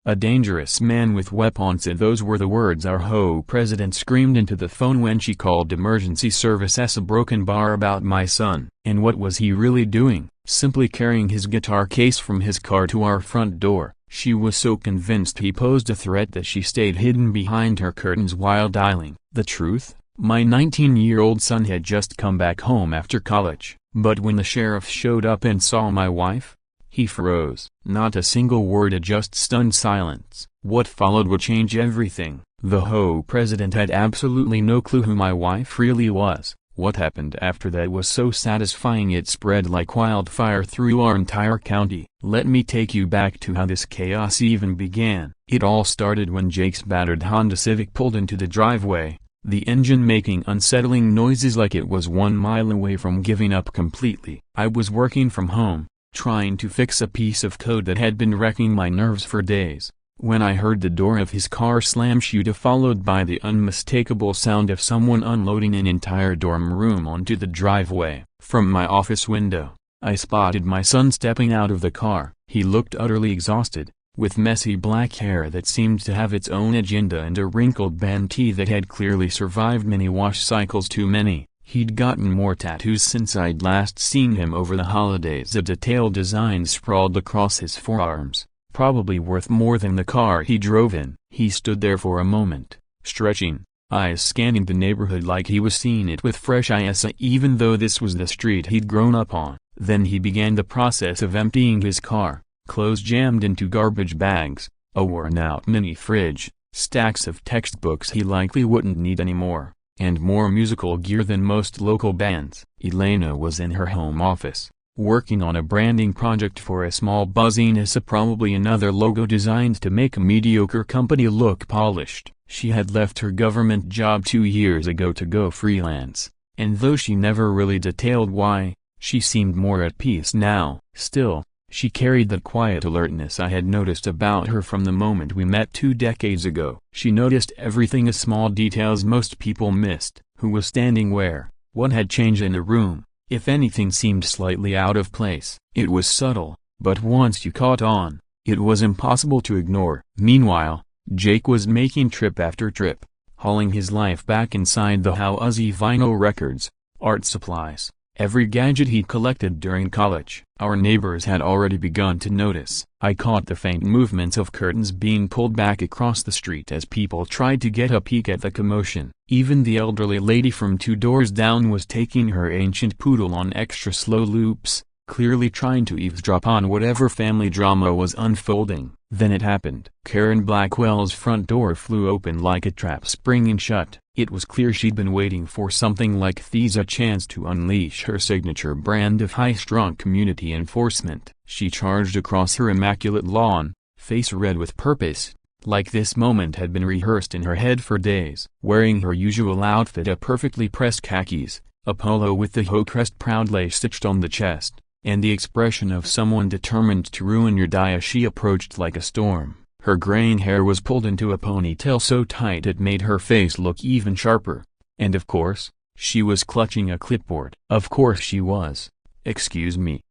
A dangerous man with weapons, and those were the words our HOA president screamed into the phone when she called emergency services. A broken bar about my son. And what was he really doing? Simply carrying his guitar case from his car to our front door. She was so convinced he posed a threat that she stayed hidden behind her curtains while dialing. The truth? My 19-year-old son had just come back home after college. But when the sheriff showed up and saw my wife, he froze. Not a single word, just stunned silence. What followed would change everything. The HOA president had absolutely no clue who my wife really was. What happened after that was so satisfying it spread like wildfire through our entire county. Let me take you back to how this chaos even began. It all started when Jake's battered Honda Civic pulled into the driveway, the engine making unsettling noises like it was 1 mile away from giving up completely. I was working from home, trying to fix a piece of code that had been wrecking my nerves for days, when I heard the door of his car slam shut, followed by the unmistakable sound of someone unloading an entire dorm room onto the driveway. From my office window, I spotted my son stepping out of the car. He looked utterly exhausted, with messy black hair that seemed to have its own agenda and a wrinkled band tee that had clearly survived many wash cycles too many. He'd gotten more tattoos since I'd last seen him over the holidays. A detailed design sprawled across his forearms, probably worth more than the car he drove in. He stood there for a moment, stretching, eyes scanning the neighborhood like he was seeing it with fresh eyes, even though this was the street he'd grown up on. Then he began the process of emptying his car, clothes jammed into garbage bags, a worn-out mini fridge, stacks of textbooks he likely wouldn't need anymore, and more musical gear than most local bands. Elena was in her home office, working on a branding project for a small business, probably another logo designed to make a mediocre company look polished. She had left her government job 2 years ago to go freelance, and though she never really detailed why, she seemed more at peace now. Still, she carried that quiet alertness I had noticed about her from the moment we met 2 decades ago. She noticed everything, as small details most people missed. Who was standing where, what had changed in the room, if anything seemed slightly out of place. It was subtle, but once you caught on, it was impossible to ignore. Meanwhile, Jake was making trip after trip, hauling his life back inside the house: vinyl records, art supplies, every gadget he'd collected during college. Our neighbors had already begun to notice. I caught the faint movements of curtains being pulled back across the street as people tried to get a peek at the commotion. Even the elderly lady from 2 doors down was taking her ancient poodle on extra slow loops, clearly trying to eavesdrop on whatever family drama was unfolding. Then it happened. Karen Blackwell's front door flew open like a trap springing shut. It was clear she'd been waiting for something like this, a chance to unleash her signature brand of high-strung community enforcement. She charged across her immaculate lawn, face red with purpose, like this moment had been rehearsed in her head for days. Wearing her usual outfit, a perfectly pressed khakis, a polo with the HOA crest proudly stitched on the chest, and the expression of someone determined to ruin your day, she approached like a storm. Her graying hair was pulled into a ponytail so tight it made her face look even sharper. And of course, she was clutching a clipboard. Of course she was. "Excuse me,"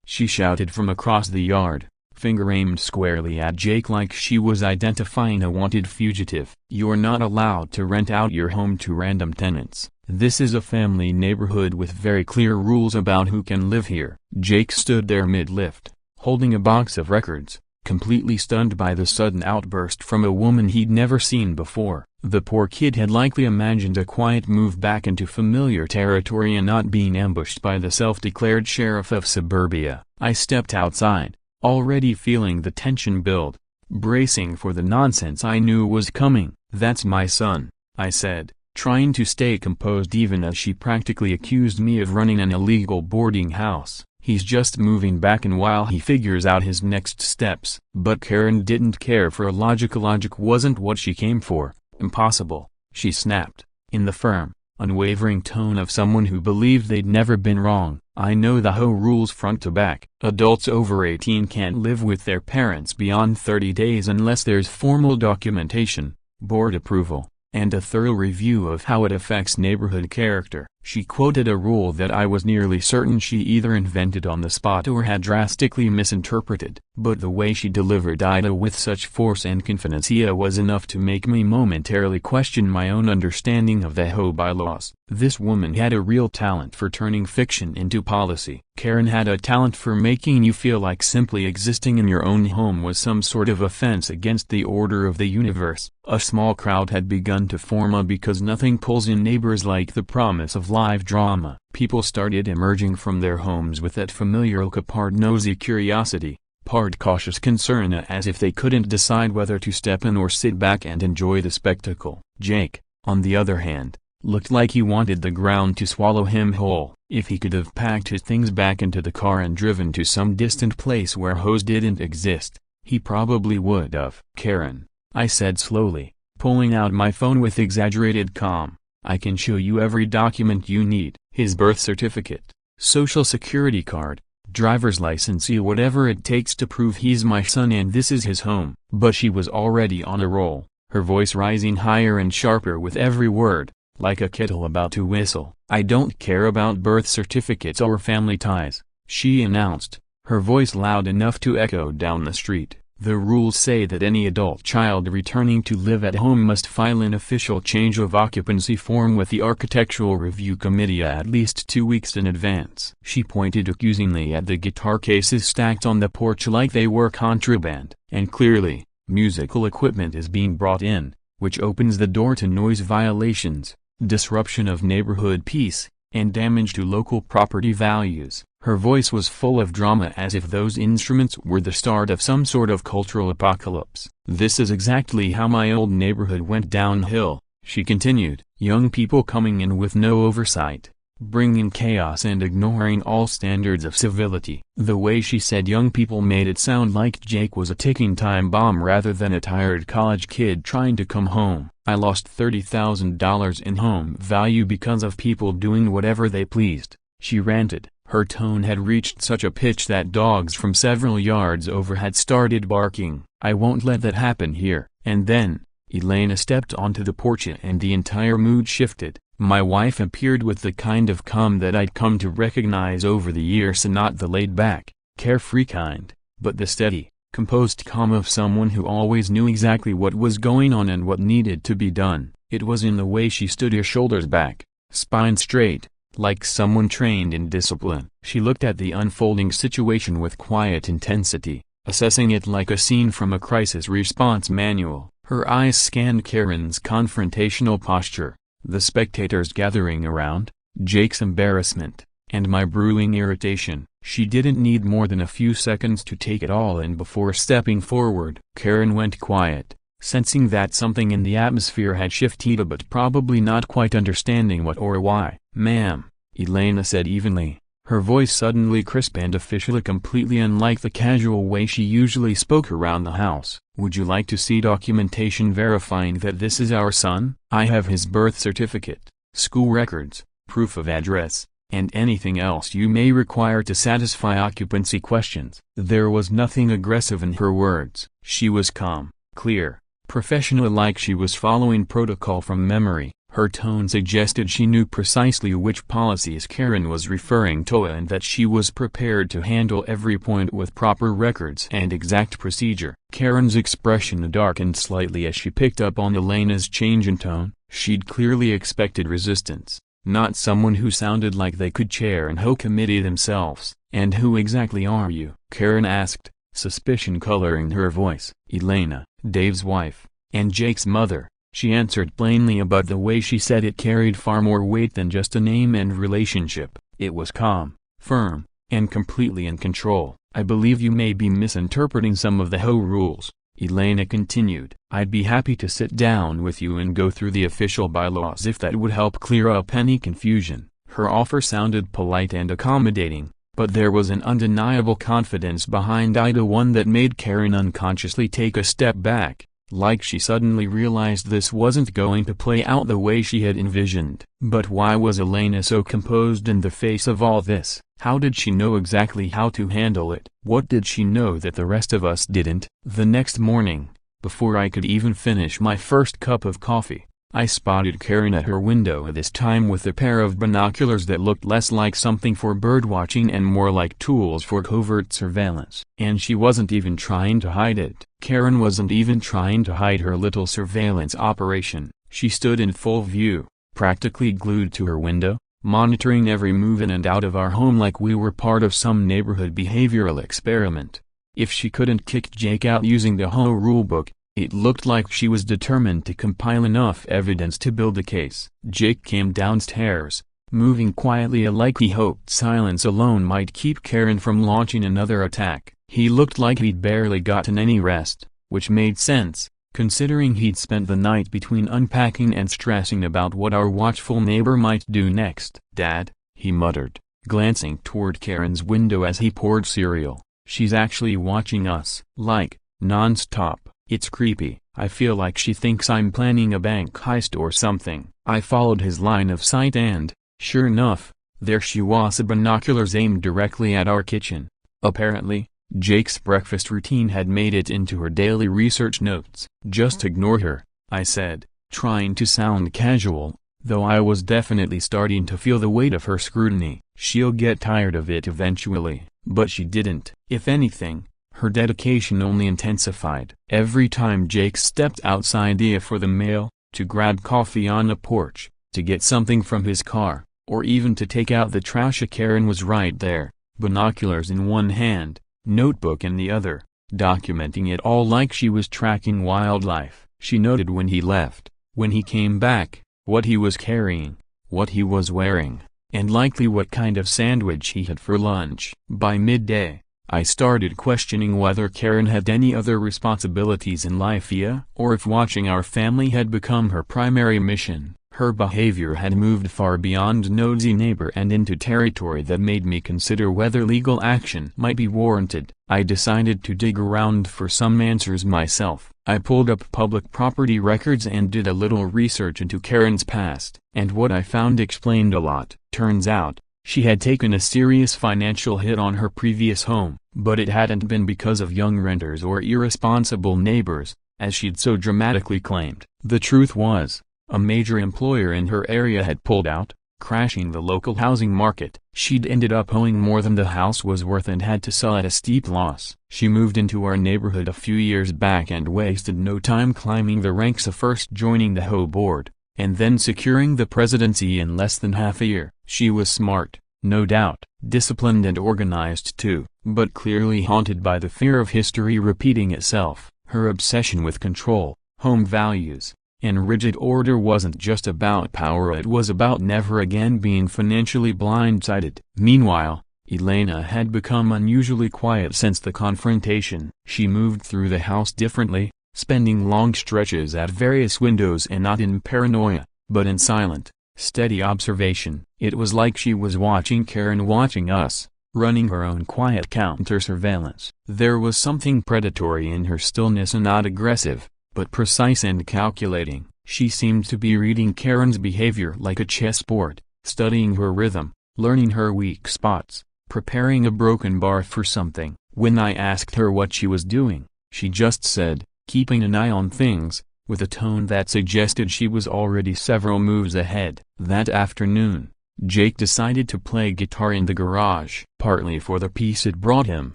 she shouted from across the yard, finger aimed squarely at Jake like she was identifying a wanted fugitive. "You're not allowed to rent out your home to random tenants. This is a family neighborhood with very clear rules about who can live here." Jake stood there mid-lift, holding a box of records, completely stunned by the sudden outburst from a woman he'd never seen before. The poor kid had likely imagined a quiet move back into familiar territory and not being ambushed by the self-declared sheriff of suburbia. I stepped outside, already feeling the tension build, bracing for the nonsense I knew was coming. "That's my son," I said, trying to stay composed even as she practically accused me of running an illegal boarding house. "He's just moving back in while he figures out his next steps." But Karen didn't care for logic. Logic wasn't what she came for. "Impossible," she snapped, in the firm, unwavering tone of someone who believed they'd never been wrong. "I know the HOA rules front to back. Adults over 18 can't live with their parents beyond 30 days unless there's formal documentation, board approval, and a thorough review of how it affects neighborhood character. She quoted a rule that I was nearly certain she either invented on the spot or had drastically misinterpreted. But the way she delivered Ida with such force and confidence was enough to make me momentarily question my own understanding of the HOA bylaws. This woman had a real talent for turning fiction into policy. Karen had a talent for making you feel like simply existing in your own home was some sort of offense against the order of the universe. A small crowd had begun to form because nothing pulls in neighbors like the promise of live drama. People started emerging from their homes with that familiar look, part nosy curiosity, part cautious concern, as if they couldn't decide whether to step in or sit back and enjoy the spectacle. Jake, on the other hand, looked like he wanted the ground to swallow him whole. If he could have packed his things back into the car and driven to some distant place where HOAs didn't exist, he probably would have. "Karen," I said slowly, pulling out my phone with exaggerated calm, "I can show you every document you need. His birth certificate, social security card, driver's license, whatever it takes to prove he's my son and this is his home." But she was already on a roll, her voice rising higher and sharper with every word, like a kettle about to whistle. "I don't care about birth certificates or family ties," she announced, her voice loud enough to echo down the street. "The rules say that any adult child returning to live at home must file an official change of occupancy form with the Architectural Review Committee at least 2 weeks in advance." She pointed accusingly at the guitar cases stacked on the porch like they were contraband. "And clearly, musical equipment is being brought in, which opens the door to noise violations, disruption of neighborhood peace, and damage to local property values." Her voice was full of drama, as if those instruments were the start of some sort of cultural apocalypse. "This is exactly how my old neighborhood went downhill," she continued. "Young people coming in with no oversight, bringing chaos and ignoring all standards of civility." The way she said young people made it sound like Jake was a ticking time bomb rather than a tired college kid trying to come home. "I lost $30,000 in home value because of people doing whatever they pleased," she ranted. Her tone had reached such a pitch that dogs from several yards over had started barking. "I won't let that happen here." And then, Elena stepped onto the porch and the entire mood shifted. My wife appeared with the kind of calm that I'd come to recognize over the years, not the laid-back, carefree kind, but the steady, composed calm of someone who always knew exactly what was going on and what needed to be done. It was in the way she stood, her shoulders back, spine straight, like someone trained in discipline. She looked at the unfolding situation with quiet intensity, assessing it like a scene from a crisis response manual. Her eyes scanned Karen's confrontational posture, the spectators gathering around, Jake's embarrassment, and my brewing irritation. She didn't need more than a few seconds to take it all in before stepping forward. Karen went quiet, sensing that something in the atmosphere had shifted, but probably not quite understanding what or why. "Ma'am," Elena said evenly, her voice suddenly crisp and official, completely unlike the casual way she usually spoke around the house. "Would you like to see documentation verifying that this is our son? I have his birth certificate, school records, proof of address, and anything else you may require to satisfy occupancy questions." There was nothing aggressive in her words. She was calm, clear, professional, like she was following protocol from memory. Her tone suggested she knew precisely which policies Karen was referring to and that she was prepared to handle every point with proper records and exact procedure. Karen's expression darkened slightly as she picked up on Elena's change in tone. She'd clearly expected resistance, not someone who sounded like they could chair an HOA committee themselves. "And who exactly are you?" Karen asked, suspicion coloring her voice. "Elena, Dave's wife, and Jake's mother," she answered plainly, but the way she said it carried far more weight than just a name and relationship. It was calm, firm, and completely in control. "I believe you may be misinterpreting some of the HOA rules," Elena continued. "I'd be happy to sit down with you and go through the official bylaws if that would help clear up any confusion." Her offer sounded polite and accommodating, but there was an undeniable confidence behind Ida, one that made Karen unconsciously take a step back, like she suddenly realized this wasn't going to play out the way she had envisioned. But why was Elena so composed in the face of all this? How did she know exactly how to handle it? What did she know that the rest of us didn't? The next morning, before I could even finish my first cup of coffee, I spotted Karen at her window this time with a pair of binoculars that looked less like something for birdwatching and more like tools for covert surveillance. And she wasn't even trying to hide it. Karen wasn't even trying to hide her little surveillance operation. She stood in full view, practically glued to her window, monitoring every move in and out of our home like we were part of some neighborhood behavioral experiment. If she couldn't kick Jake out using the HOA rulebook, it looked like she was determined to compile enough evidence to build a case. Jake came downstairs, moving quietly like he hoped silence alone might keep Karen from launching another attack. He looked like he'd barely gotten any rest, which made sense, considering he'd spent the night between unpacking and stressing about what our watchful neighbor might do next. "Dad," he muttered, glancing toward Karen's window as he poured cereal. "She's actually watching us. Like, non-stop. It's creepy. I feel like she thinks I'm planning a bank heist or something." I followed his line of sight and, sure enough, there she was, binoculars aimed directly at our kitchen. Apparently, Jake's breakfast routine had made it into her daily research notes. "Just ignore her," I said, trying to sound casual, though I was definitely starting to feel the weight of her scrutiny. "She'll get tired of it eventually." But she didn't. If anything, her dedication only intensified. Every time Jake stepped outside for the mail, to grab coffee on the porch, to get something from his car, or even to take out the trash, Karen was right there, binoculars in one hand, notebook in the other, documenting it all like she was tracking wildlife. She noted when he left, when he came back, what he was carrying, what he was wearing, and likely what kind of sandwich he had for lunch. By midday, I started questioning whether Karen had any other responsibilities in life, or if watching our family had become her primary mission. Her behavior had moved far beyond nosy neighbor and into territory that made me consider whether legal action might be warranted. I decided to dig around for some answers myself. I pulled up public property records and did a little research into Karen's past, and what I found explained a lot. Turns out, she had taken a serious financial hit on her previous home, but it hadn't been because of young renters or irresponsible neighbors, as she'd so dramatically claimed. The truth was, a major employer in her area had pulled out, crashing the local housing market. She'd ended up owing more than the house was worth and had to sell at a steep loss. She moved into our neighborhood a few years back and wasted no time climbing the ranks of first joining the HOA board, and then securing the presidency in less than half a year. She was smart, no doubt, disciplined and organized too, but clearly haunted by the fear of history repeating itself. Her obsession with control, home values, and rigid order wasn't just about power, it was about never again being financially blindsided. Meanwhile, Elena had become unusually quiet since the confrontation. She moved through the house differently, spending long stretches at various windows and not in paranoia, but in silent, steady observation. It was like she was watching Karen watching us, running her own quiet counter-surveillance. There was something predatory in her stillness, and not aggressive, but precise and calculating. She seemed to be reading Karen's behavior like a chessboard, studying her rhythm, learning her weak spots, preparing a broken bar for something. When I asked her what she was doing, she just said, "Keeping an eye on things," with a tone that suggested she was already several moves ahead. That afternoon, Jake decided to play guitar in the garage, partly for the peace it brought him,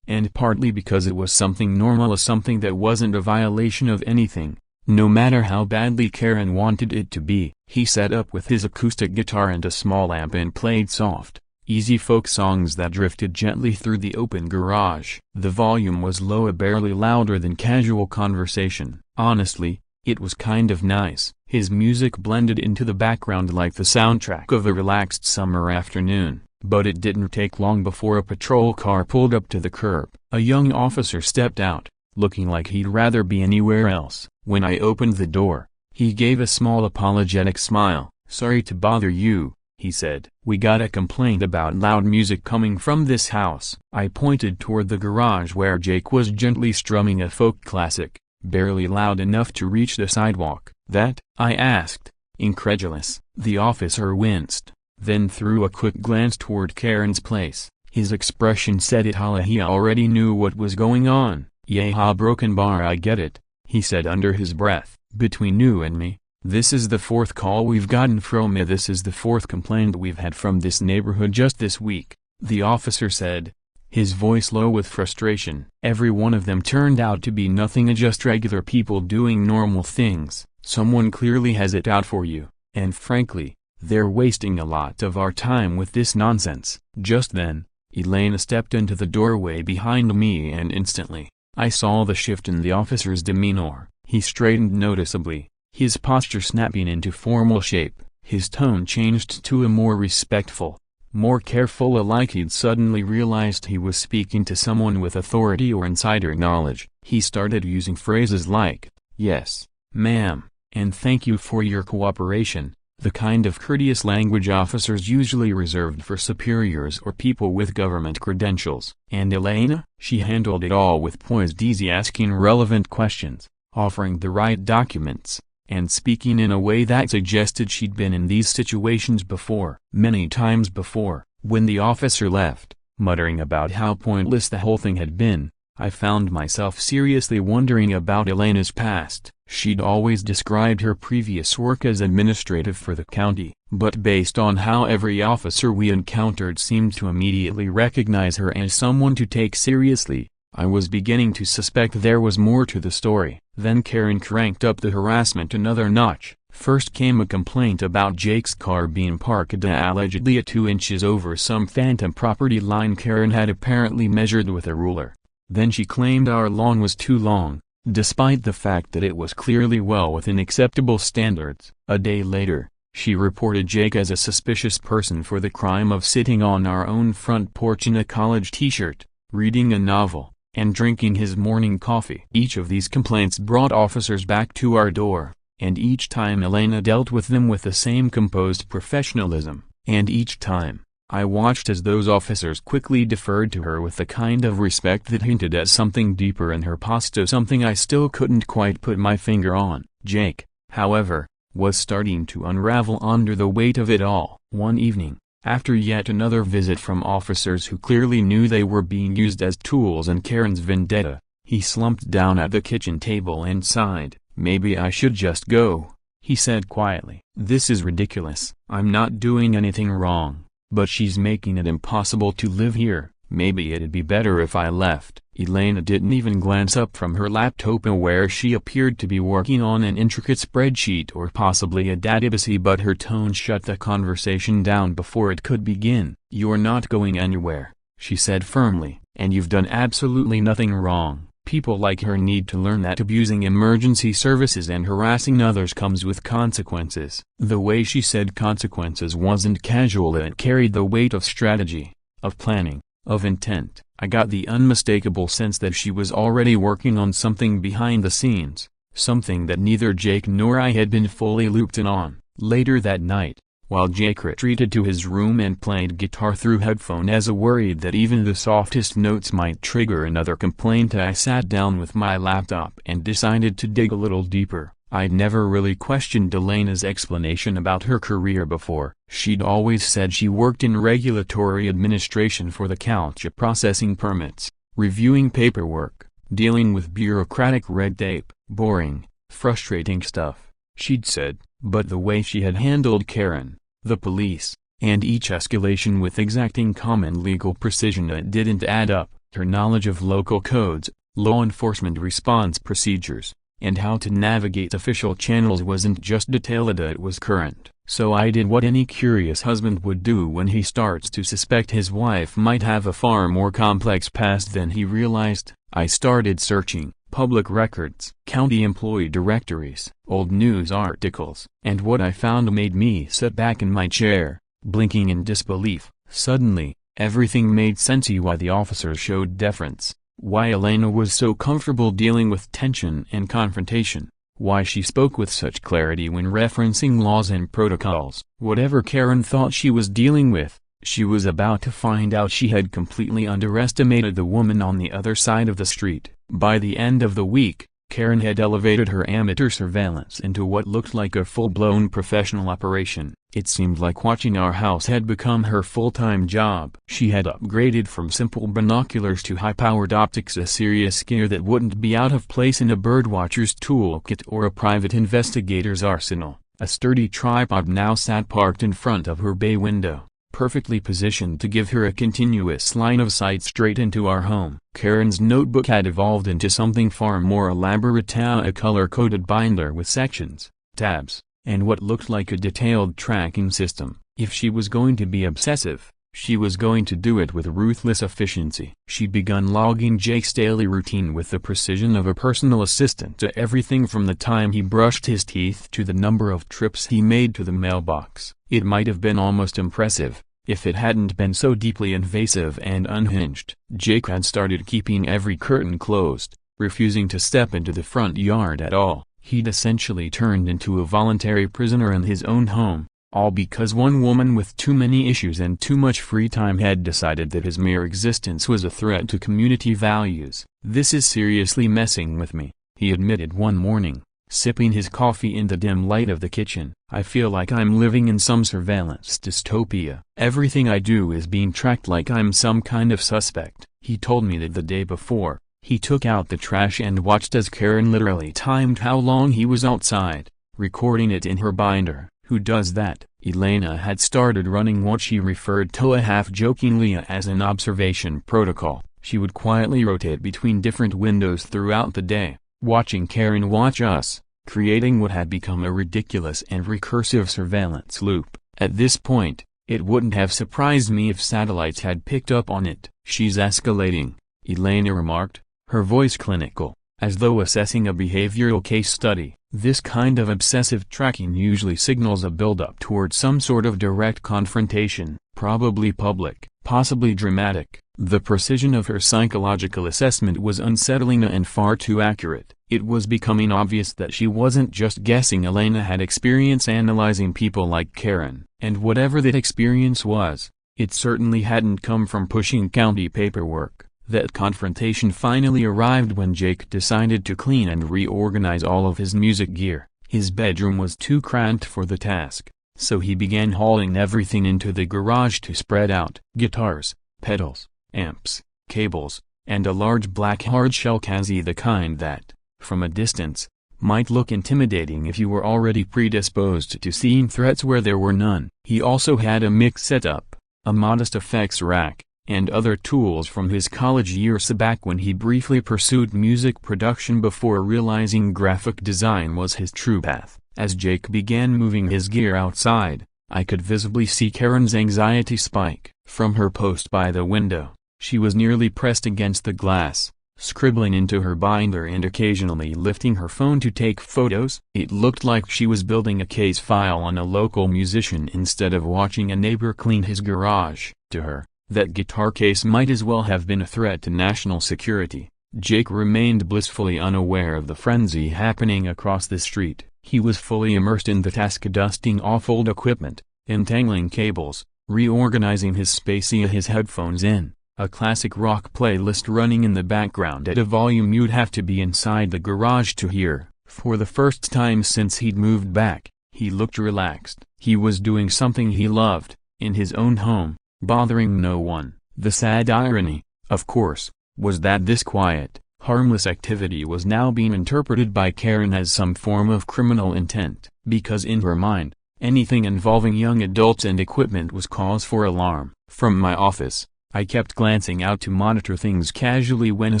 and partly because it was something normal, something that wasn't a violation of anything, no matter how badly Karen wanted it to be. He set up with his acoustic guitar and a small amp and played soft, easy folk songs that drifted gently through the open garage. The volume was low, barely louder than casual conversation. Honestly, it was kind of nice. His music blended into the background like the soundtrack of a relaxed summer afternoon. But it didn't take long before a patrol car pulled up to the curb. A young officer stepped out, looking like he'd rather be anywhere else. When I opened the door, he gave a small apologetic smile. "Sorry to bother you," he said. "We got a complaint about loud music coming from this house." I pointed toward the garage where Jake was gently strumming a folk classic, barely loud enough to reach the sidewalk. "That?" I asked, incredulous. The officer winced, then threw a quick glance toward Karen's place. His expression said it all. He already knew what was going on. "Yeah, broken bar, I get it," he said under his breath. "Between you and me, This is the fourth call we've gotten from it. This is the fourth complaint we've had from this neighborhood just this week," the officer said, his voice low with frustration. Every one of them turned out to be nothing just regular people doing normal things. Someone clearly has it out for you, and frankly, they're wasting a lot of our time with this nonsense. Just then, Elena stepped into the doorway behind me and instantly, I saw the shift in the officer's demeanor. He straightened noticeably, his posture snapping into formal shape. His tone changed to a more respectful, more careful, like he'd suddenly realized he was speaking to someone with authority or insider knowledge. He started using phrases like, "Yes, ma'am, and thank you for your cooperation," the kind of courteous language officers usually reserved for superiors or people with government credentials. And Elena? She handled it all with poise, easy, asking relevant questions, offering the right documents, and speaking in a way that suggested she'd been in these situations before. Many times before, when the officer left, muttering about how pointless the whole thing had been, I found myself seriously wondering about Elena's past. She'd always described her previous work as administrative for the county, but based on how every officer we encountered seemed to immediately recognize her as someone to take seriously, I was beginning to suspect there was more to the story. Then Karen cranked up the harassment another notch. First came a complaint about Jake's car being parked allegedly at 2 inches over some phantom property line Karen had apparently measured with a ruler. Then she claimed our lawn was too long, despite the fact that it was clearly well within acceptable standards. A day later, she reported Jake as a suspicious person for the crime of sitting on our own front porch in a college t-shirt, reading a novel, and drinking his morning coffee. Each of these complaints brought officers back to our door, and each time Elena dealt with them with the same composed professionalism. And each time, I watched as those officers quickly deferred to her with the kind of respect that hinted at something deeper in her past, something I still couldn't quite put my finger on. Jake, however, was starting to unravel under the weight of it all. One evening, after yet another visit from officers who clearly knew they were being used as tools in Karen's vendetta, he slumped down at the kitchen table and sighed. "Maybe I should just go," he said quietly. "This is ridiculous. I'm not doing anything wrong, but she's making it impossible to live here. Maybe it'd be better if I left." Elena didn't even glance up from her laptop where she appeared to be working on an intricate spreadsheet or possibly a database, but her tone shut the conversation down before it could begin. "You're not going anywhere," she said firmly, "and you've done absolutely nothing wrong. People like her need to learn that abusing emergency services and harassing others comes with consequences." The way she said consequences wasn't casual, it carried the weight of strategy, of planning, of intent. I got the unmistakable sense that she was already working on something behind the scenes, something that neither Jake nor I had been fully looped in on. Later that night, while Jake retreated to his room and played guitar through headphones, worried that even the softest notes might trigger another complaint, I sat down with my laptop and decided to dig a little deeper. I'd never really questioned Elena's explanation about her career before. She'd always said she worked in regulatory administration for the county, processing permits, reviewing paperwork, dealing with bureaucratic red tape. Boring, frustrating stuff, she'd said. But the way she had handled Karen, the police, and each escalation with exacting common legal precision, it didn't add up. Her knowledge of local codes, law enforcement response procedures, and how to navigate official channels wasn't just detailed, it was current. So I did what any curious husband would do when he starts to suspect his wife might have a far more complex past than he realized. I started searching public records, county employee directories, old news articles, and what I found made me sit back in my chair, blinking in disbelief. Suddenly, everything made sense: why the officers showed deference, why Elena was so comfortable dealing with tension and confrontation, why she spoke with such clarity when referencing laws and protocols. Whatever Karen thought she was dealing with, she was about to find out she had completely underestimated the woman on the other side of the street. By the end of the week, Karen had elevated her amateur surveillance into what looked like a full-blown professional operation. It seemed like watching our house had become her full-time job. She had upgraded from simple binoculars to high-powered optics, a serious gear that wouldn't be out of place in a birdwatcher's toolkit or a private investigator's arsenal. A sturdy tripod now sat parked in front of her bay window, perfectly positioned to give her a continuous line of sight straight into our home. Karen's notebook had evolved into something far more elaborate, a color-coded binder with sections, tabs, and what looked like a detailed tracking system. If she was going to be obsessive, she was going to do it with ruthless efficiency. She begun logging Jake's daily routine with the precision of a personal assistant, to everything from the time he brushed his teeth to the number of trips he made to the mailbox. It might have been almost impressive, if it hadn't been so deeply invasive and unhinged. Jake had started keeping every curtain closed, refusing to step into the front yard at all. He'd essentially turned into a voluntary prisoner in his own home. All because one woman with too many issues and too much free time had decided that his mere existence was a threat to community values. "This is seriously messing with me," he admitted one morning, sipping his coffee in the dim light of the kitchen. "I feel like I'm living in some surveillance dystopia. Everything I do is being tracked like I'm some kind of suspect." He told me that the day before, he took out the trash and watched as Karen literally timed how long he was outside, recording it in her binder. "Who does that?" Elena had started running what she referred to half-jokingly as an observation protocol. She would quietly rotate between different windows throughout the day, watching Karen watch us, creating what had become a ridiculous and recursive surveillance loop. At this point, it wouldn't have surprised me if satellites had picked up on it. "She's escalating," Elena remarked, her voice clinical, as though assessing a behavioral case study. This kind of obsessive tracking usually signals a build-up toward some sort of direct confrontation, probably public, possibly dramatic. The precision of her psychological assessment was unsettling and far too accurate. It was becoming obvious that she wasn't just guessing. Elena had experience analyzing people like Karen, and whatever that experience was, it certainly hadn't come from pushing county paperwork. That confrontation finally arrived when Jake decided to clean and reorganize all of his music gear. His bedroom was too cramped for the task, so he began hauling everything into the garage to spread out. Guitars, pedals, amps, cables, and a large black hard-shell Kazi, the kind that, from a distance, might look intimidating if you were already predisposed to seeing threats where there were none. He also had a mix setup, a modest effects rack, and other tools from his college years back when he briefly pursued music production before realizing graphic design was his true path. As Jake began moving his gear outside, I could visibly see Karen's anxiety spike. From her post by the window, she was nearly pressed against the glass, scribbling into her binder and occasionally lifting her phone to take photos. It looked like she was building a case file on a local musician instead of watching a neighbor clean his garage. To her, that guitar case might as well have been a threat to national security. Jake remained blissfully unaware of the frenzy happening across the street. He was fully immersed in the task of dusting off old equipment, entangling cables, reorganizing his space, his headphones in, a classic rock playlist running in the background at a volume you'd have to be inside the garage to hear. For the first time since he'd moved back, he looked relaxed. He was doing something he loved, in his own home, bothering no one. The sad irony, of course, was that this quiet, harmless activity was now being interpreted by Karen as some form of criminal intent, because in her mind, anything involving young adults and equipment was cause for alarm. From my office, I kept glancing out to monitor things casually when a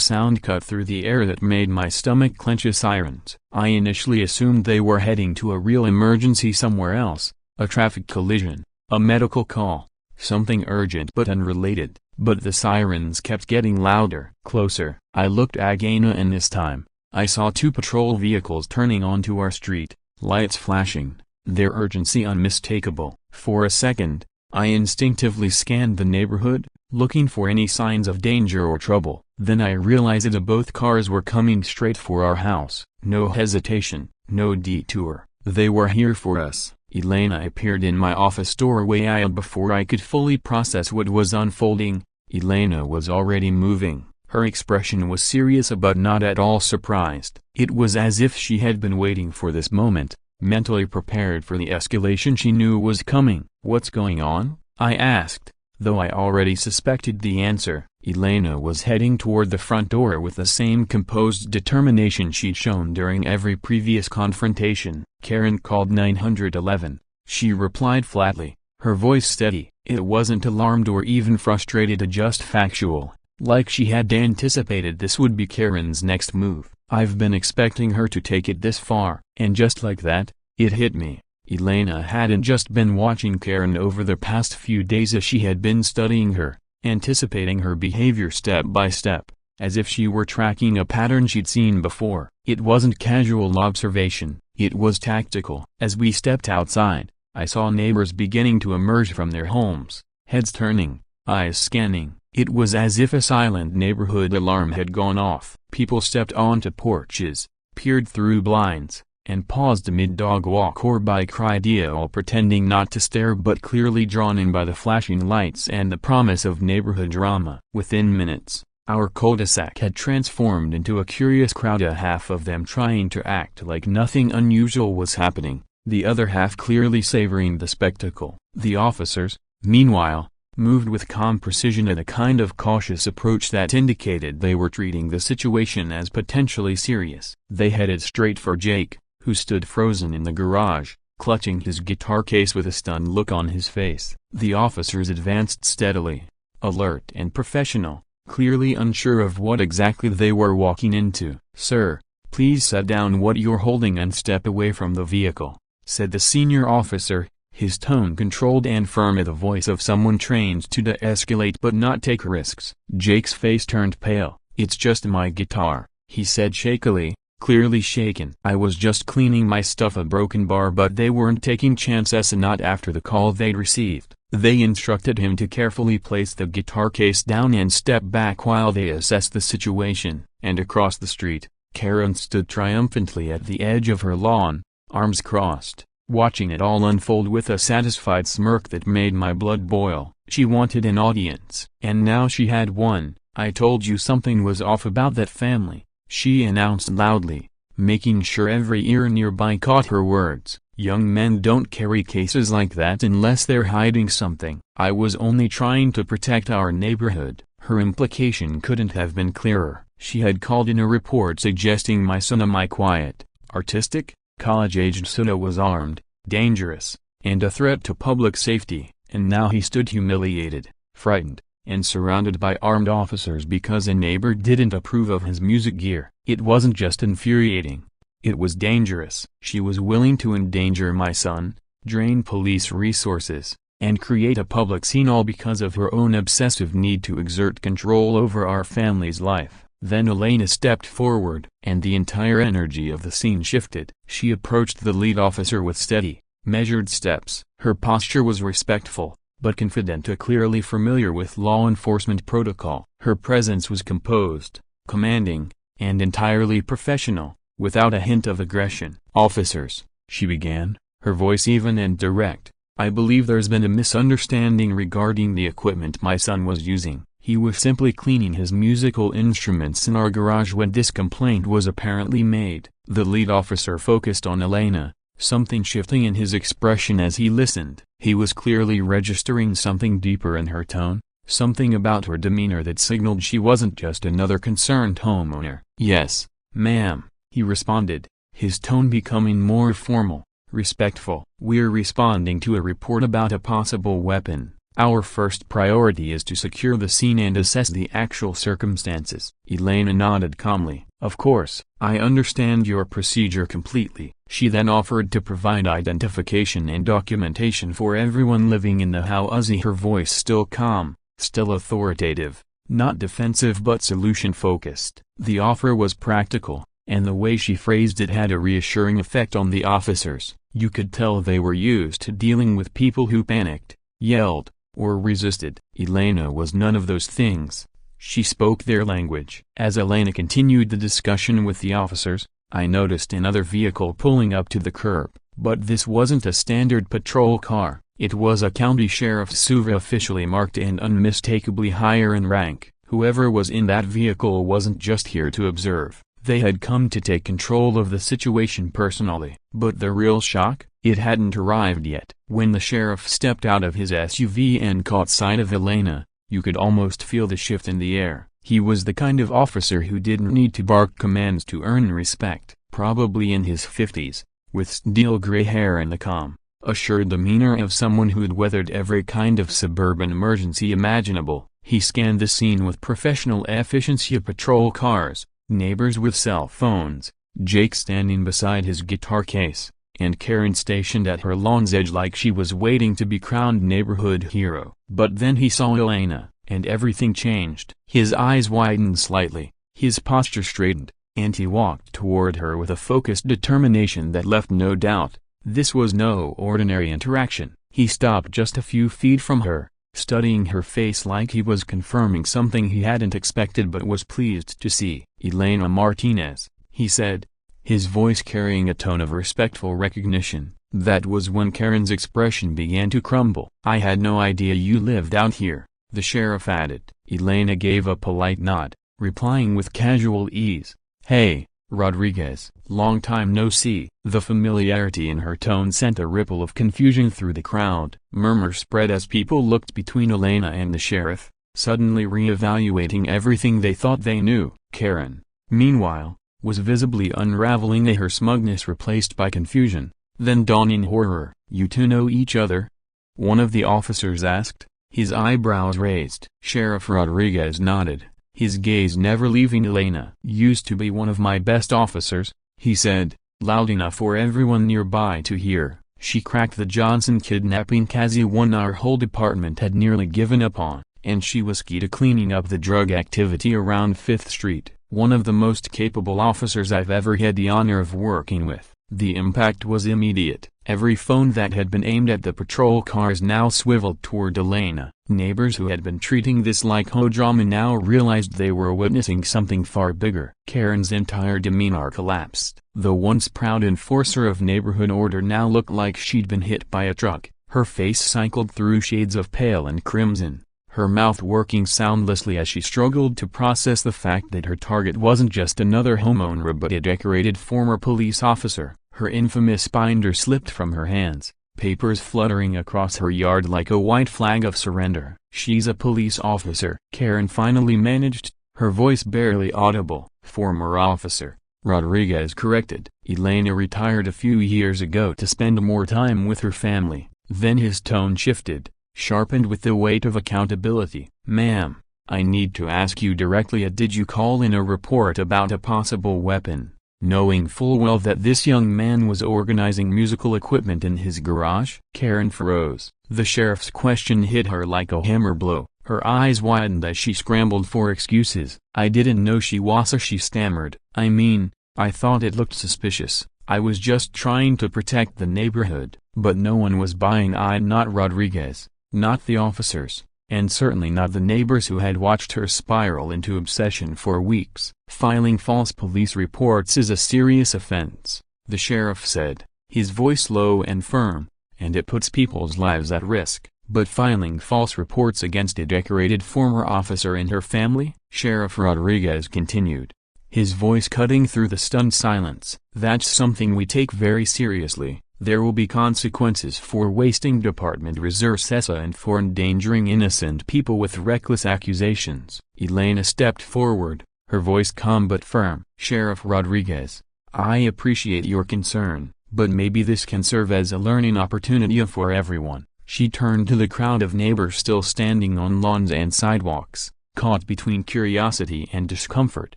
sound cut through the air that made my stomach clench. Sirens. I initially assumed they were heading to a real emergency somewhere else, a traffic collision, a medical call, something urgent but unrelated, but the sirens kept getting louder. Closer. I looked again, and this time, I saw two patrol vehicles turning onto our street, lights flashing, their urgency unmistakable. For a second, I instinctively scanned the neighborhood, looking for any signs of danger or trouble. Then I realized that both cars were coming straight for our house. No hesitation, no detour. They were here for us. Elena appeared in my office doorway before I could fully process what was unfolding. Elena was already moving. Her expression was serious but not at all surprised. It was as if she had been waiting for this moment, mentally prepared for the escalation she knew was coming. "What's going on?" I asked, though I already suspected the answer. Elena was heading toward the front door with the same composed determination she'd shown during every previous confrontation. "Karen called 911. She replied flatly, her voice steady. It wasn't alarmed or even frustrated, just factual, like she had anticipated this would be Karen's next move. I've been expecting her to take it this far. And just like that, it hit me. Elena hadn't just been watching Karen over the past few days as she had been studying her, anticipating her behavior step by step, as if she were tracking a pattern she'd seen before. It wasn't casual observation, it was tactical. As we stepped outside, I saw neighbors beginning to emerge from their homes, heads turning, eyes scanning. It was as if a silent neighborhood alarm had gone off. People stepped onto porches, peered through blinds, and paused mid-dog walk or bike ride, all pretending not to stare but clearly drawn in by the flashing lights and the promise of neighborhood drama. Within minutes, our cul-de-sac had transformed into a curious crowd, a half of them trying to act like nothing unusual was happening, the other half clearly savoring the spectacle. The officers, meanwhile, moved with calm precision and a kind of cautious approach that indicated they were treating the situation as potentially serious. They headed straight for Jake, who stood frozen in the garage, clutching his guitar case with a stunned look on his face. The officers advanced steadily, alert and professional, clearly unsure of what exactly they were walking into. "Sir, please set down what you're holding and step away from the vehicle," said the senior officer, his tone controlled and firm as the voice of someone trained to de-escalate but not take risks. Jake's face turned pale. "It's just my guitar," he said shakily, clearly shaken. "I was just cleaning my stuff, a broken bar, but they weren't taking chances, not after the call they'd received." They instructed him to carefully place the guitar case down and step back while they assessed the situation. And across the street, Karen stood triumphantly at the edge of her lawn, arms crossed, watching it all unfold with a satisfied smirk that made my blood boil. She wanted an audience. And now she had one. "I told you something was off about that family," she announced loudly, making sure every ear nearby caught her words. "Young men don't carry cases like that unless they're hiding something. I was only trying to protect our neighborhood." Her implication couldn't have been clearer. She had called in a report suggesting my son, a quiet, artistic, college-aged son, was armed, dangerous, and a threat to public safety, and now he stood humiliated, frightened, and surrounded by armed officers because a neighbor didn't approve of his music gear. It wasn't just infuriating, it was dangerous. She was willing to endanger my son, drain police resources, and create a public scene, all because of her own obsessive need to exert control over our family's life. Then Elena stepped forward, and the entire energy of the scene shifted. She approached the lead officer with steady, measured steps. Her posture was respectful, but confident, clearly familiar with law enforcement protocol. Her presence was composed, commanding, and entirely professional, without a hint of aggression. "Officers," she began, her voice even and direct, "I believe there's been a misunderstanding regarding the equipment my son was using. He was simply cleaning his musical instruments in our garage when this complaint was apparently made." The lead officer focused on Elena, something shifting in his expression as he listened. He was clearly registering something deeper in her tone, something about her demeanor that signaled she wasn't just another concerned homeowner. "Yes, ma'am," he responded, his tone becoming more formal, respectful. "We're responding to a report about a possible weapon. Our first priority is to secure the scene and assess the actual circumstances." Elena nodded calmly. "Of course, I understand your procedure completely." She then offered to provide identification and documentation for everyone living in the house, her voice still calm, still authoritative, not defensive but solution-focused. The offer was practical, and the way she phrased it had a reassuring effect on the officers. You could tell they were used to dealing with people who panicked, yelled, or resisted. Elena was none of those things. She spoke their language. As Elena continued the discussion with the officers, I noticed another vehicle pulling up to the curb. But this wasn't a standard patrol car. It was a county sheriff's SUV, officially marked and unmistakably higher in rank. Whoever was in that vehicle wasn't just here to observe. They had come to take control of the situation personally. But the real shock? It hadn't arrived yet. When the sheriff stepped out of his SUV and caught sight of Elena, You could almost feel the shift in the air. He was the kind of officer who didn't need to bark commands to earn respect, probably in his 50s, with steel gray hair and the calm, assured demeanor of someone who'd weathered every kind of suburban emergency imaginable. He scanned the scene with professional efficiency of patrol cars, neighbors with cell phones, Jake standing beside his guitar case, and Karen stationed at her lawn's edge like she was waiting to be crowned neighborhood hero. But then he saw Elena, and everything changed. His eyes widened slightly, his posture straightened, and he walked toward her with a focused determination that left no doubt. This was no ordinary interaction. He stopped just a few feet from her, studying her face like he was confirming something he hadn't expected but was pleased to see. "Elena Martinez," he said, his voice carrying a tone of respectful recognition. That was when Karen's expression began to crumble. "I had no idea you lived out here," the sheriff added. Elena gave a polite nod, replying with casual ease, "Hey, Rodriguez, long time no see." The familiarity in her tone sent a ripple of confusion through the crowd. Murmurs spread as people looked between Elena and the sheriff, suddenly re-evaluating everything they thought they knew. Karen, meanwhile, was visibly unraveling, her smugness replaced by confusion, then dawning horror. "You two know each other?" one of the officers asked, his eyebrows raised. Sheriff Rodriguez nodded, his gaze never leaving Elena. "Used to be one of my best officers," he said, loud enough for everyone nearby to hear. "She cracked the Johnson kidnapping case, one our whole department had nearly given up on, and she was key to cleaning up the drug activity around 5th Street. One of the most capable officers I've ever had the honor of working with." The impact was immediate. Every phone that had been aimed at the patrol cars now swiveled toward Elena. Neighbors who had been treating this like HOA drama now realized they were witnessing something far bigger. Karen's entire demeanor collapsed. The once proud enforcer of neighborhood order now looked like she'd been hit by a truck. Her face cycled through shades of pale and crimson, her mouth working soundlessly as she struggled to process the fact that her target wasn't just another homeowner but a decorated former police officer. Her infamous binder slipped from her hands, papers fluttering across her yard like a white flag of surrender. "She's a police officer," Karen finally managed, her voice barely audible. "Former officer," Rodriguez corrected. "Elena retired a few years ago to spend more time with her family." Then his tone shifted, sharpened with the weight of accountability. "Ma'am, I need to ask you directly, did you call in a report about a possible weapon, knowing full well that this young man was organizing musical equipment in his garage?" Karen froze. The sheriff's question hit her like a hammer blow. Her eyes widened as she scrambled for excuses. "I didn't know she was," she stammered. "I mean, I thought it looked suspicious. I was just trying to protect the neighborhood." But no one was buying. Not Rodriguez, not the officers, and certainly not the neighbors who had watched her spiral into obsession for weeks. "Filing false police reports is a serious offense," the sheriff said, his voice low and firm, "and it puts people's lives at risk." "But filing false reports against a decorated former officer and her family?" Sheriff Rodriguez continued, his voice cutting through the stunned silence. "That's something we take very seriously. There will be consequences for wasting department resources and for endangering innocent people with reckless accusations." Elena stepped forward, her voice calm but firm. "Sheriff Rodriguez, I appreciate your concern, but maybe this can serve as a learning opportunity for everyone." She turned to the crowd of neighbors still standing on lawns and sidewalks, caught between curiosity and discomfort.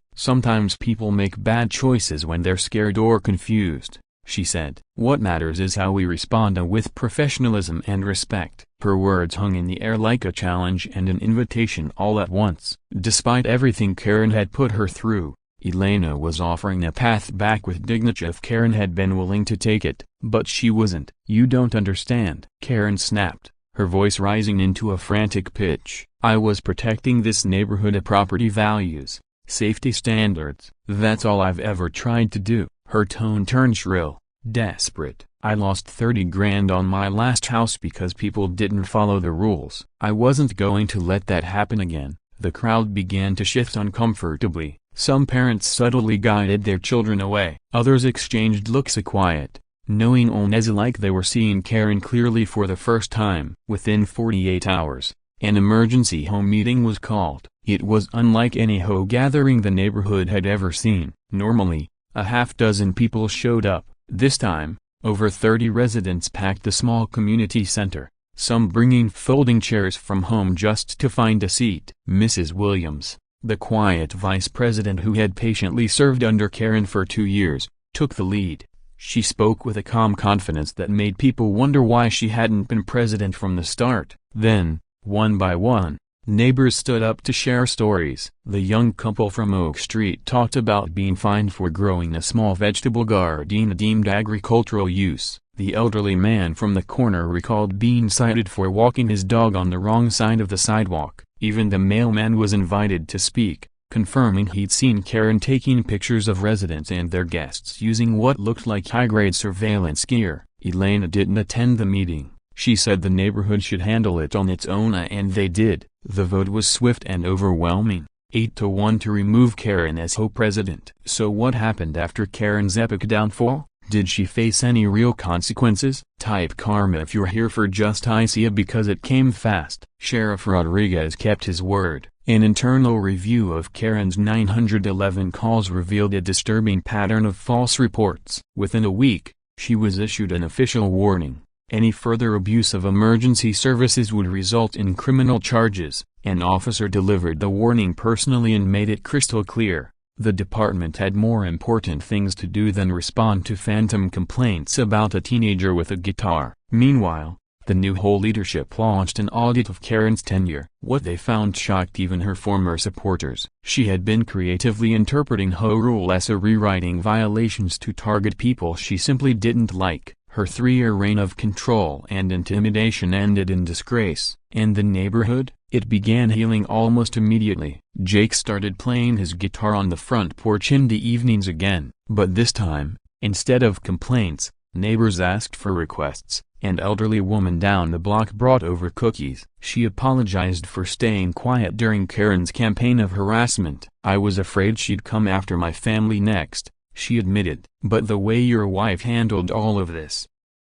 "Sometimes people make bad choices when they're scared or confused," she said. "What matters is how we respond with professionalism and respect." Her words hung in the air like a challenge and an invitation all at once. Despite everything Karen had put her through, Elena was offering a path back with dignity if Karen had been willing to take it. But she wasn't. "You don't understand," Karen snapped, her voice rising into a frantic pitch. "I was protecting this neighborhood property values, safety standards. That's all I've ever tried to do." Her tone turned shrill, desperate. "I lost 30 grand on my last house because people didn't follow the rules. I wasn't going to let that happen again." The crowd began to shift uncomfortably. Some parents subtly guided their children away. Others exchanged looks quiet, knowing only like they were seeing Karen clearly for the first time. Within 48 hours, An emergency home meeting was called. It was unlike any HOA gathering the neighborhood had ever seen. Normally, a half-dozen people showed up. This time, over 30 residents packed the small community center, some bringing folding chairs from home just to find a seat. Mrs. Williams, the quiet vice president who had patiently served under Karen for 2 years, took the lead. She spoke with a calm confidence that made people wonder why she hadn't been president from the start. Then, one by one, neighbors stood up to share stories. The young couple from Oak Street talked about being fined for growing a small vegetable garden deemed agricultural use. The elderly man from the corner recalled being cited for walking his dog on the wrong side of the sidewalk. Even the mailman was invited to speak, confirming he'd seen Karen taking pictures of residents and their guests using what looked like high-grade surveillance gear. Elena didn't attend the meeting. She said the neighborhood should handle it on its own, and they did. The vote was swift and overwhelming, 8-1 to remove Karen as HOA president. So what happened after Karen's epic downfall? Did she face any real consequences? Type karma if you're here for justicia because it came fast. Sheriff Rodriguez kept his word. An internal review of Karen's 911 calls revealed a disturbing pattern of false reports. Within a week, she was issued an official warning. Any further abuse of emergency services would result in criminal charges. An officer delivered the warning personally and made it crystal clear. The department had more important things to do than respond to phantom complaints about a teenager with a guitar. Meanwhile, the new HOA leadership launched an audit of Karen's tenure. What they found shocked even her former supporters. She had been creatively interpreting HOA rules, rewriting violations to target people she simply didn't like. Her 3-year reign of control and intimidation ended in disgrace. And the neighborhood? It began healing almost immediately. Jake started playing his guitar on the front porch in the evenings again. But this time, instead of complaints, neighbors asked for requests. An elderly woman down the block brought over cookies. She apologized for staying quiet during Karen's campaign of harassment. "I was afraid she'd come after my family next," she admitted. "But the way your wife handled all of this,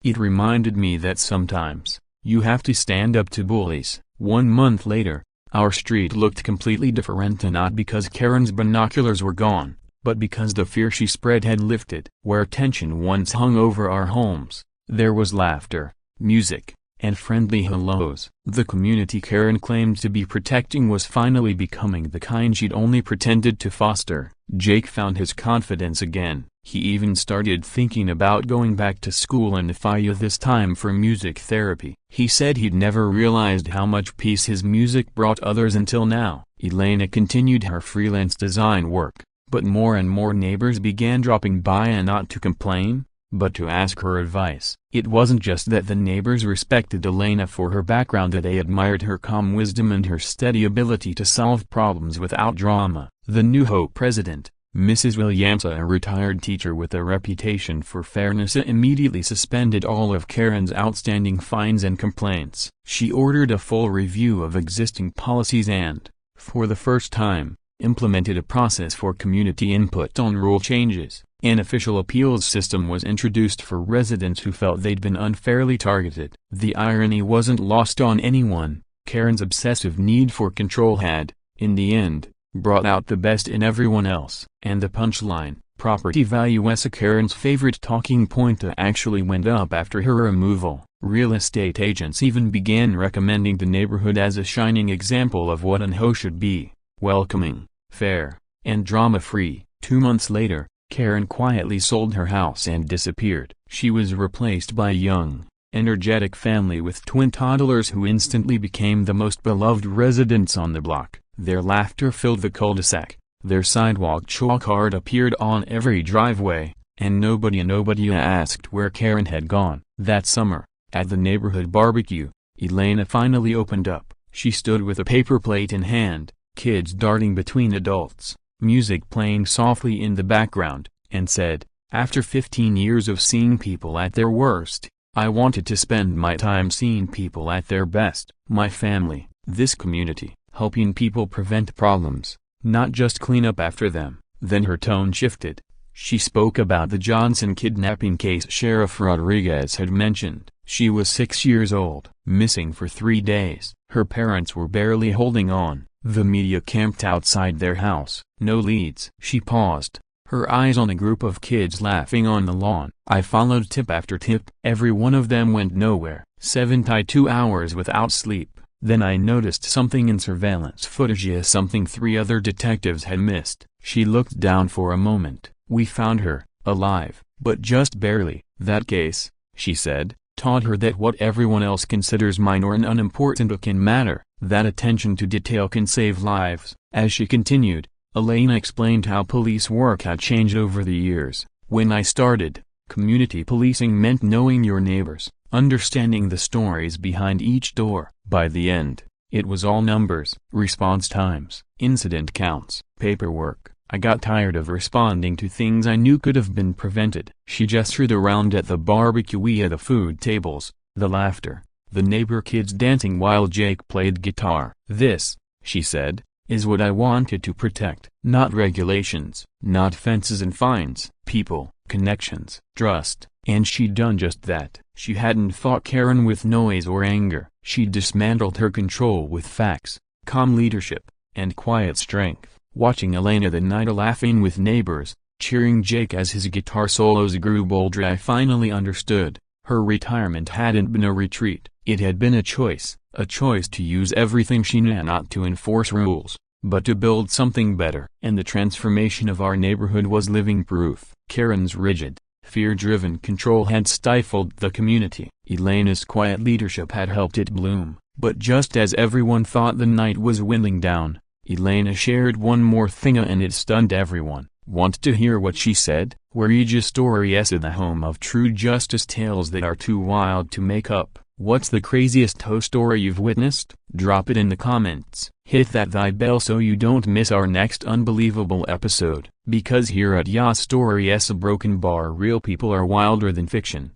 it reminded me that sometimes, you have to stand up to bullies." 1 month later, our street looked completely different, and not because Karen's binoculars were gone, but because the fear she spread had lifted. Where tension once hung over our homes, there was laughter, music, and friendly hellos. The community Karen claimed to be protecting was finally becoming the kind she'd only pretended to foster. Jake found his confidence again. He even started thinking about going back to school in FIU, this time for music therapy. He said he'd never realized how much peace his music brought others until now. Elena continued her freelance design work, but more and more neighbors began dropping by, and not to complain, but to ask her advice. It wasn't just that the neighbors respected Elena for her background, that they admired her calm wisdom and her steady ability to solve problems without drama. The new HOA president, Mrs. Williams, a retired teacher with a reputation for fairness, immediately suspended all of Karen's outstanding fines and complaints. She ordered a full review of existing policies and, for the first time, implemented a process for community input on rule changes. An official appeals system was introduced for residents who felt they'd been unfairly targeted. The irony wasn't lost on anyone. Karen's obsessive need for control had, in the end, brought out the best in everyone else. And the punchline, property value was Karen's favorite talking point, actually went up after her removal. Real estate agents even began recommending the neighborhood as a shining example of what an HOA should be: welcoming, fair, and drama-free. 2 months later, Karen quietly sold her house and disappeared. She was replaced by a young, energetic family with twin toddlers who instantly became the most beloved residents on the block. Their laughter filled the cul-de-sac, their sidewalk chalk art appeared on every driveway, and nobody asked where Karen had gone. That summer, at the neighborhood barbecue, Elena finally opened up. She stood with a paper plate in hand, kids darting between adults, music playing softly in the background, and said, "After 15 years of seeing people at their worst, I wanted to spend my time seeing people at their best. My family, this community, helping people prevent problems, not just clean up after them." Then her tone shifted. She spoke about the Johnson kidnapping case Sheriff Rodriguez had mentioned. She was 6 years old, missing for 3 days. Her parents were barely holding on. The media camped outside their house. No leads. She paused, her eyes on a group of kids laughing on the lawn. I followed tip after tip. Every one of them went nowhere. 72 hours without sleep. Then I noticed something in surveillance footage, something 3 other detectives had missed. She looked down for a moment. We found her, alive, but just barely. That case, she said, taught her that what everyone else considers minor and unimportant can matter, that attention to detail can save lives. As she continued, Elena explained how police work had changed over the years. When I started, community policing meant knowing your neighbors, understanding the stories behind each door. By the end, it was all numbers, response times, incident counts, paperwork. I got tired of responding to things I knew could have been prevented. She gestured around at the barbecue, the food tables, the laughter, the neighbor kids dancing while Jake played guitar. This, she said, is what I wanted to protect. Not regulations, not fences and fines, people, connections, trust. And she'd done just that. She hadn't fought Karen with noise or anger. She dismantled her control with facts, calm leadership, and quiet strength. Watching Elena that night laughing with neighbors, cheering Jake as his guitar solos grew bolder, I finally understood. Her retirement hadn't been a retreat. It had been a choice to use everything she knew, not to enforce rules, but to build something better. And the transformation of our neighborhood was living proof. Karen's rigid, fear-driven control had stifled the community. Elena's quiet leadership had helped it bloom. But just as everyone thought the night was winding down, Elena shared one more thing and it stunned everyone. Want to hear what she said? Ouija Stories, the home of true justice tales that are too wild to make up. What's the craziest HOA story you've witnessed? Drop it in the comments. Hit that bell so you don't miss our next unbelievable episode. Because here at HOA Stories, real people are wilder than fiction.